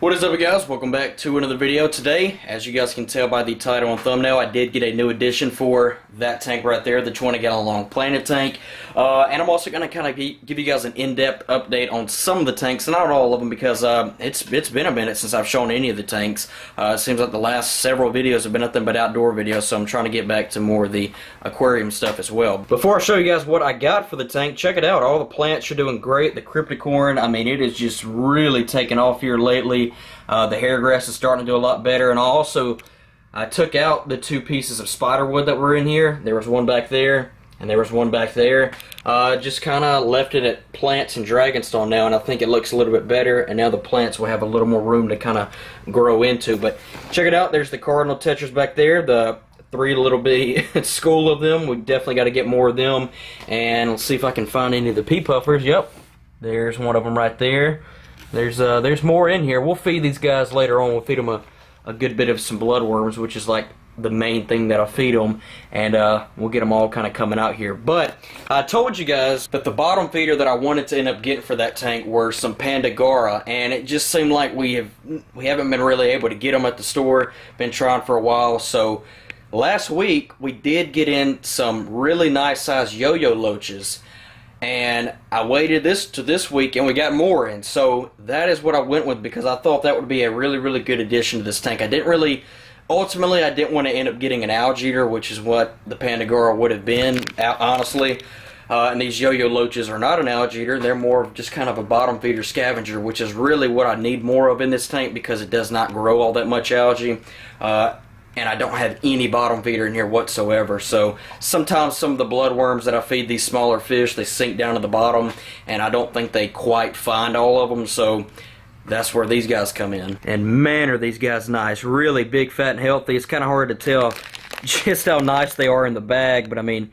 What is up, guys? Welcome back to another video. Today, as you guys can tell by the title and thumbnail, I did get a new addition for that tank right there, the 20-gallon long planet tank. And I'm also going to kind of give you guys an in-depth update on some of the tanks, not all of them, because it's been a minute since I've shown any of the tanks. It seems like the last several videos have been nothing but outdoor videos, so I'm trying to get back to more of the aquarium stuff as well. Before I show you guys what I got for the tank, check it out. All the plants are doing great. The cryptocorn, I mean, it is just really taken off here lately. The hair grass is starting to do a lot better, and I took out the two pieces of spiderwood that were in here. There was one back there, and there was one back there. Just kind of left it at plants and dragonstone now, and I think it looks a little bit better, and now the plants will have a little more room to kind of grow into. But check it out, there's the cardinal tetras back there, the three little bitty school of them. We definitely got to get more of them, and let's see if I can find any of the pea puffers. Yep, there's one of them right there. There's more in here. We'll feed these guys later on. We'll feed them a good bit of some bloodworms, which is like the main thing that I feed them, and we'll get them all kind of coming out here. But I told you guys that the bottom feeder that I wanted to end up getting for that tank were some Pandagara, and it just seemed like we haven't been really able to get them at the store. Been trying for a while. So last week we did get in some really nice sized yo-yo loaches. And I waited this week, and we got more in. So that is what I went with, because I thought that would be a really, really good addition to this tank. Ultimately, I didn't want to end up getting an algae eater, which is what the Pandagara would have been, honestly. And these yo-yo loaches are not an algae eater. They're more of just kind of a bottom feeder scavenger, which is really what I need more of in this tank, because it does not grow all that much algae. And I don't have any bottom feeder in here whatsoever. So sometimes some of the bloodworms that I feed these smaller fish, they sink down to the bottom, and I don't think they quite find all of them. So that's where these guys come in. And man, are these guys nice. Really big, fat, and healthy. It's kind of hard to tell just how nice they are in the bag, but I mean,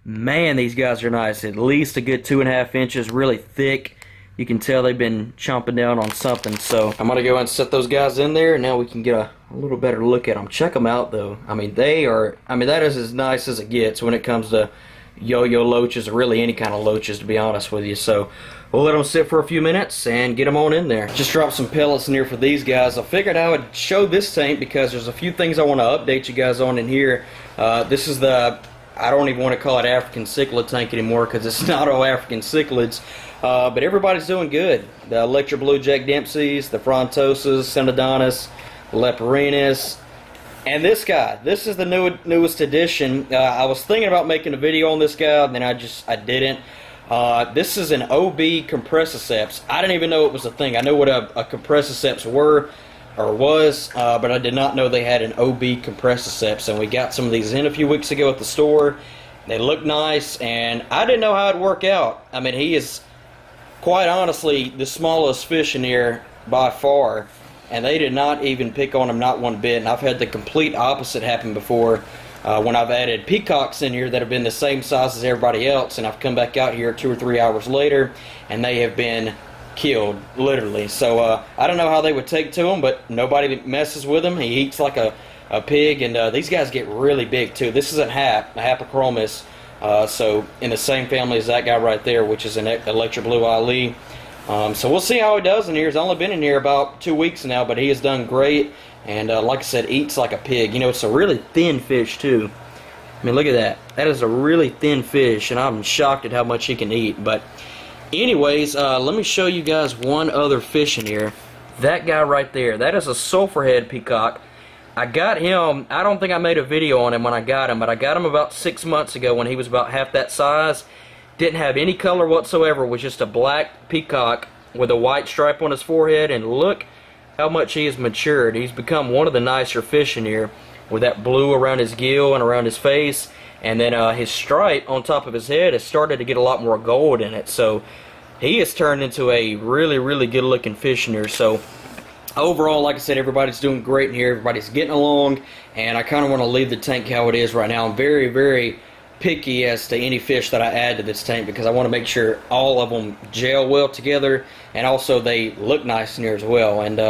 man, these guys are nice. At least a good 2.5 inches, really thick. You can tell they've been chomping down on something. So I'm going to go and set those guys in there, and now we can get a little better look at them. Check them out, though. I mean, that is as nice as it gets when it comes to yo-yo loaches, or really any kind of loaches, to be honest with you. So we'll let them sit for a few minutes and get them on in there. Just dropped some pellets in here for these guys. I figured I would show this tank because there's a few things I want to update you guys on in here. This is the, I don't even want to call it African cichlid tank anymore, because it's not all African cichlids. But everybody's doing good. The Electro Blue Jack Dempsey's, the Frontosas, Synodontis, Leprinus, and this guy. This is the newest addition. I was thinking about making a video on this guy, and then I didn't. This is an OB Compressiceps. I didn't even know it was a thing. I know what a Compressiceps was, but I did not know they had an OB Compressiceps, and we got some of these in a few weeks ago at the store. They look nice, and I didn't know how it'd work out. I mean, he is quite honestly the smallest fish in here by far, and they did not even pick on him, not one bit. And I've had the complete opposite happen before when I've added peacocks in here that have been the same size as everybody else, and I've come back out here 2 or 3 hours later and they have been killed, literally. So I don't know how they would take to him, but nobody messes with him. He eats like a pig, and these guys get really big too. This is a Hapachromis, so in the same family as that guy right there, which is an Electro Blue Ali. So we'll see how he does in here. He's only been in here about 2 weeks now, but he has done great, and like I said, eats like a pig. You know, it's a really thin fish too. I mean, look at that. That is a really thin fish, and I'm shocked at how much he can eat. But anyways, let me show you guys one other fish in here. That guy right there, that is a sulphurhead peacock. I got him, I don't think I made a video on him when I got him, but I got him about 6 months ago when he was about half that size. Didn't have any color whatsoever, was just a black peacock with a white stripe on his forehead, and look how much he has matured. He's become one of the nicer fish in here, with that blue around his gill and around his face, and then his stripe on top of his head has started to get a lot more gold in it. So he has turned into a really, really good looking fish in here. So overall, like I said, everybody's doing great in here. Everybody's getting along, and I kind of want to leave the tank how it is right now. I'm very, very picky as to any fish that I add to this tank, because I want to make sure all of them gel well together, and also they look nice in here as well. And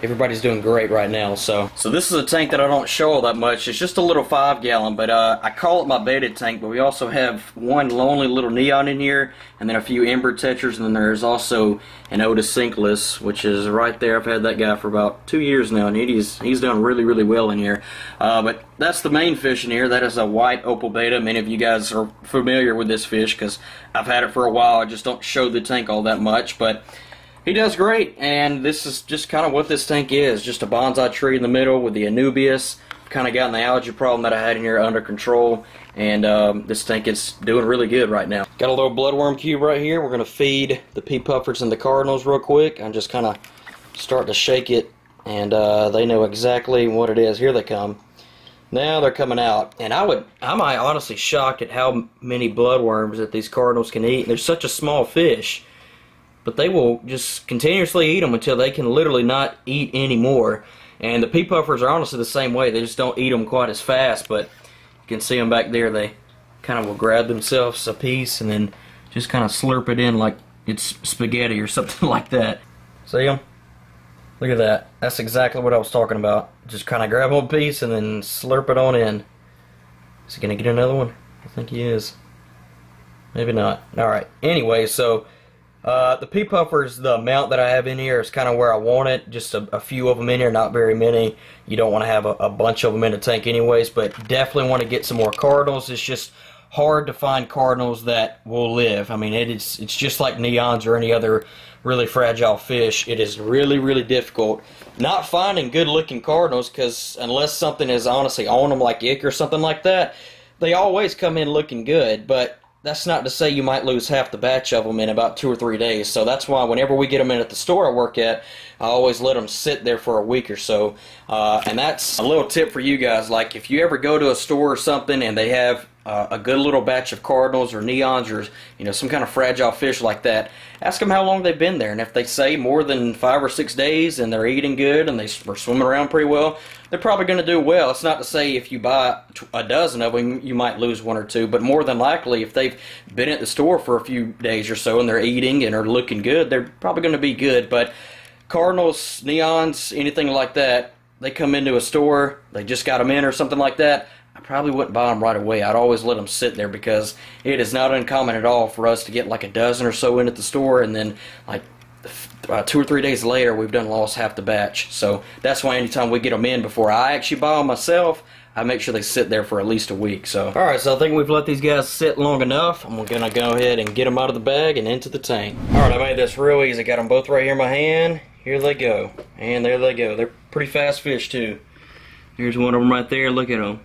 everybody's doing great right now. So this is a tank that I don't show all that much. It's just a little 5-gallon, but I call it my beta tank. But we also have one lonely little neon in here, and then a few ember tetchers, and then there's also an Otis sinkless, which is right there. I've had that guy for about 2 years now, and he's done really well in here. But that's the main fish in here. That is a white opal beta. Many of you guys are familiar with this fish because I've had it for a while. I just don't show the tank all that much, but he does great, and this is just kind of what this tank is. Just a bonsai tree in the middle with the Anubias. Kind of gotten the algae problem that I had in here under control, and this tank is doing really good right now. Got a little bloodworm cube right here. We're going to feed the pea puffers and the cardinals real quick. I'm just kind of starting to shake it, and they know exactly what it is. Here they come. Now they're coming out, and I'm honestly shocked at how many bloodworms that these cardinals can eat. They're such a small fish, but they will just continuously eat them until they can literally not eat anymore. And the pea puffers are honestly the same way. They just don't eat them quite as fast, but you can see them back there. They kind of will grab themselves a piece and then just kind of slurp it in like it's spaghetti or something like that. See them? Look at that. That's exactly what I was talking about. Just kind of grab a piece and then slurp it on in. Is he going to get another one? I think he is. Maybe not. Alright. Anyway, so the pea puffers, the amount that I have in here is kind of where I want it. Just a few of them in here, not very many. You don't want to have a bunch of them in the tank anyways, but definitely want to get some more cardinals. It's just hard to find cardinals that will live. I mean, it's just like neons or any other really fragile fish. It is really difficult not finding good looking cardinals, because unless something is honestly on them like ick or something like that, they always come in looking good. But that's not to say you might lose half the batch of them in about 2 or 3 days. So that's why whenever we get them in at the store I work at, I always let them sit there for a week or so. And that's a little tip for you guys. Like, if you ever go to a store or something and they have a good little batch of cardinals or neons or some kind of fragile fish like that, ask them how long they've been there. And if they say more than 5 or 6 days and they're eating good and they're swimming around pretty well, they're probably going to do well. It's not to say if you buy a dozen of them you might lose 1 or 2, but more than likely if they've been at the store for a few days or so and they're eating and are looking good, they're probably going to be good. But cardinals, neons, anything like that, they come into a store, they just got them in or something like that, I probably wouldn't buy them right away. I'd always let them sit there, because it is not uncommon at all for us to get like a dozen or so in at the store, and then like 2 or 3 days later we've lost half the batch. So that's why anytime we get them in, before I actually buy them myself, I make sure they sit there for at least a week. So alright, so I think we've let these guys sit long enough. I'm going to go ahead and get them out of the bag and into the tank. Alright, I made this real easy. Got them both right here in my hand. Here they go. And there they go. They're pretty fast fish too. Here's one of them right there. Look at them.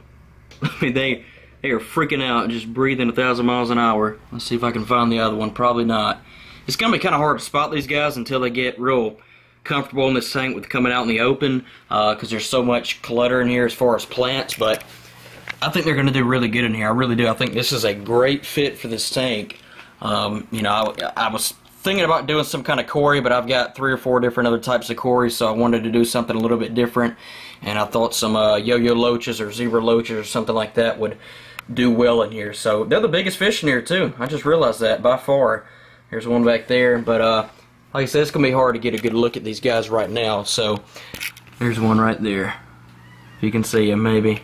I mean, they are freaking out, just breathing 1,000 miles an hour. Let's see if I can find the other one. Probably not. It's going to be kind of hard to spot these guys until they get real comfortable in this tank with coming out in the open, because there's so much clutter in here as far as plants. But I think they're going to do really good in here. I really do. I think this is a great fit for this tank. I was thinking about doing some kind of cory, but I've got 3 or 4 different other types of cory, so I wanted to do something a little bit different. And I thought some yo-yo loaches or zebra loaches or something like that would do well in here. So they're the biggest fish in here too. I just realized that by far. There's one back there, but like I said, it's gonna be hard to get a good look at these guys right now. So there's one right there. If you can see him, maybe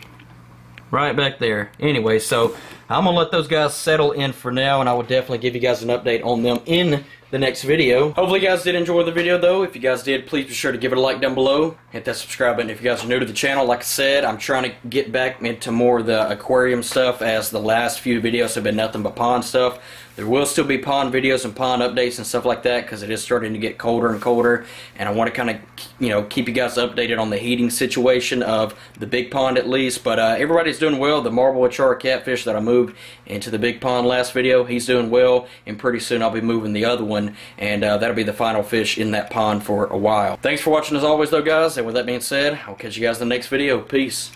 right back there. Anyway, so I'm gonna let those guys settle in for now, and I will definitely give you guys an update on them in the next video. Hopefully you guys did enjoy the video though. If you guys did, please be sure to give it a like down below. Hit that subscribe button if you guys are new to the channel. Like I said, I'm trying to get back into more of the aquarium stuff, as the last few videos have been nothing but pond stuff. There will still be pond videos and pond updates and stuff like that, because it is starting to get colder and colder, and I want to kind of keep you guys updated on the heating situation of the big pond at least. But everybody's doing well. The marble achara catfish that I moved into the big pond last video, he's doing well, and pretty soon I'll be moving the other one, and that'll be the final fish in that pond for a while. Thanks for watching as always though, guys, and with that being said, I'll catch you guys in the next video. Peace.